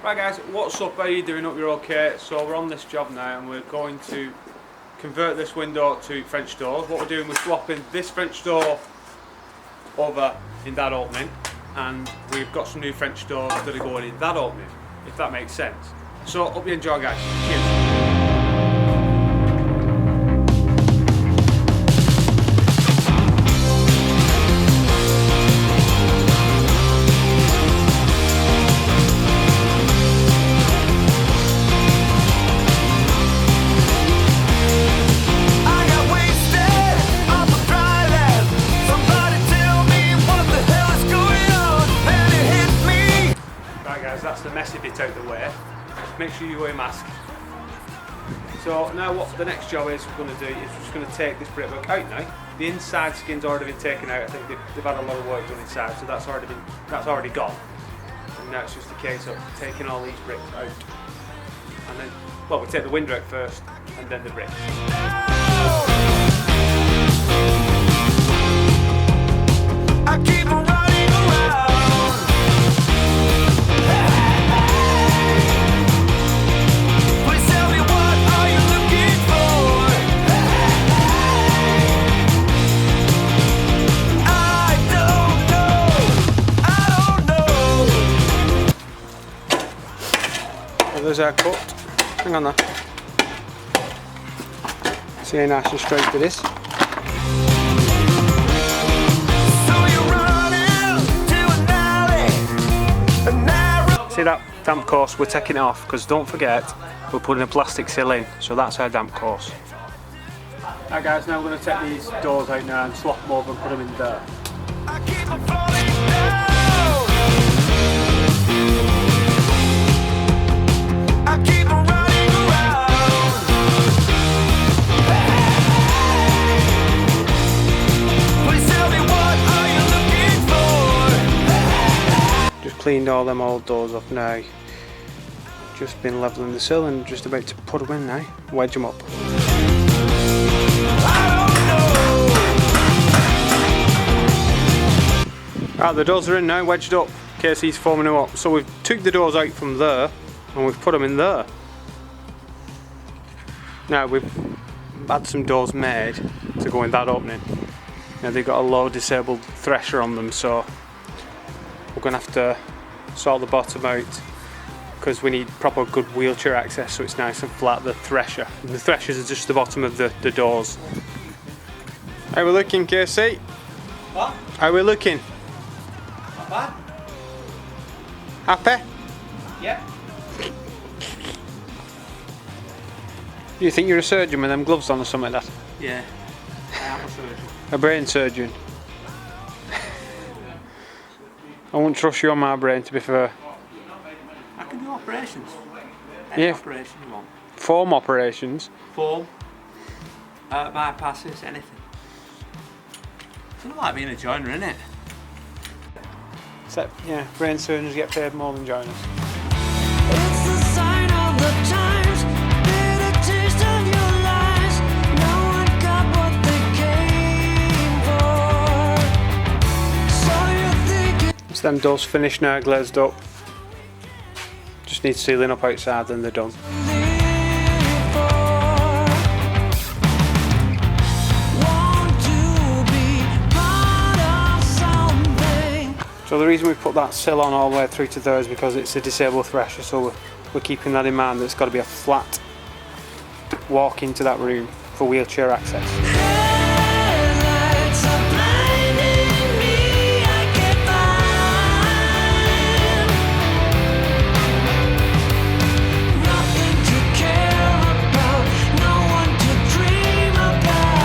Right guys, what's up? How are you doing? Hope you're okay. So we're on this job now and we're going to convert this window to French doors. What we're doing, we're swapping this French door over in that opening, and we've got some new French doors that are going in that opening, if that makes sense. So hope you enjoy guys. Cheers. That's the messy bit out the way. Make sure you wear a mask. So now what the next job is we're going to do is we're just going to take this brickwork out now. The inside skin's already been taken out. I think they've had a lot of work done inside, so that's already gone. And now it's just a case of taking all these bricks out. And then, well, we take the window out first and then the bricks. I keep on running around. There's our cut. Hang on there. See how nice and straight it is. See that damp course? We're taking it off because don't forget we're putting a plastic sill in, so that's our damp course. Alright guys, now we're going to take these doors out now and swap them over and put them in there. Cleaned all them old doors off now. Just been levelling the sill and just about to put them in now. Wedge them up. Right, the doors are in now, wedged up. Casey's forming them up. So we've took the doors out from there and we've put them in there. Now we've had some doors made to go in that opening. Now they've got a low disabled thresher on them, so we're going to have to sort the bottom out because we need proper good wheelchair access so it's nice and flat, the thresher. And the threshers are just the bottom of the doors. How we looking, Casey? What? How we looking? Not bad. Happy? Yep. You think you're a surgeon with them gloves on or something like that? Yeah, I am a surgeon. A brain surgeon? I won't trust you on my brain, to be fair. I can do operations. Any operation you want. Foam operations? Foam, bypasses, anything. It's not like being a joiner, innit? Except, yeah, brain surgeons get paid more than joiners. It's the sign of the times, bitter taste of your lies. No one got what they came for. So you think It's them doors finished now, glazed up. Just need sealing up outside and they're done. So the reason we put that sill on all the way through to there is because it's a disabled thresher, so we're keeping that in mind that it's got to be a flat walk into that room for wheelchair access.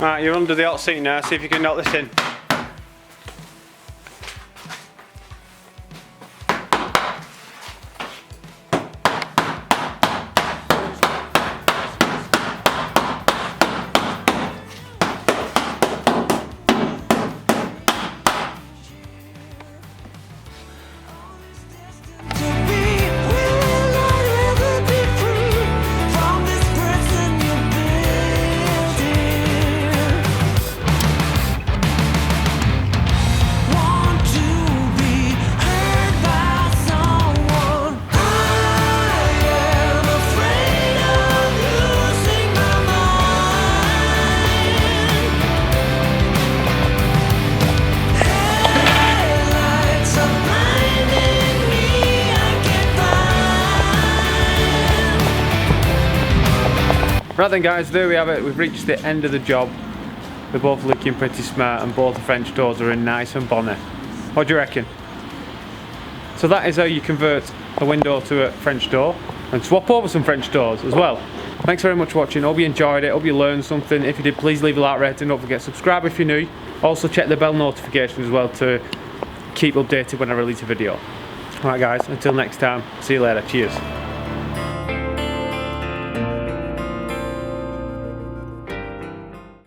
Right, you're under the hot seat now, see if you can knock this in. Right then guys, there we have it. We've reached the end of the job. They're both looking pretty smart and both the French doors are in nice and bonny. What do you reckon? So that is how you convert a window to a French door and swap over some French doors as well. Thanks very much for watching. Hope you enjoyed it. Hope you learned something. If you did, please leave a like rating. Don't forget to subscribe if you're new. Also check the bell notifications as well to keep updated when I release a video. Alright guys, until next time, see you later. Cheers.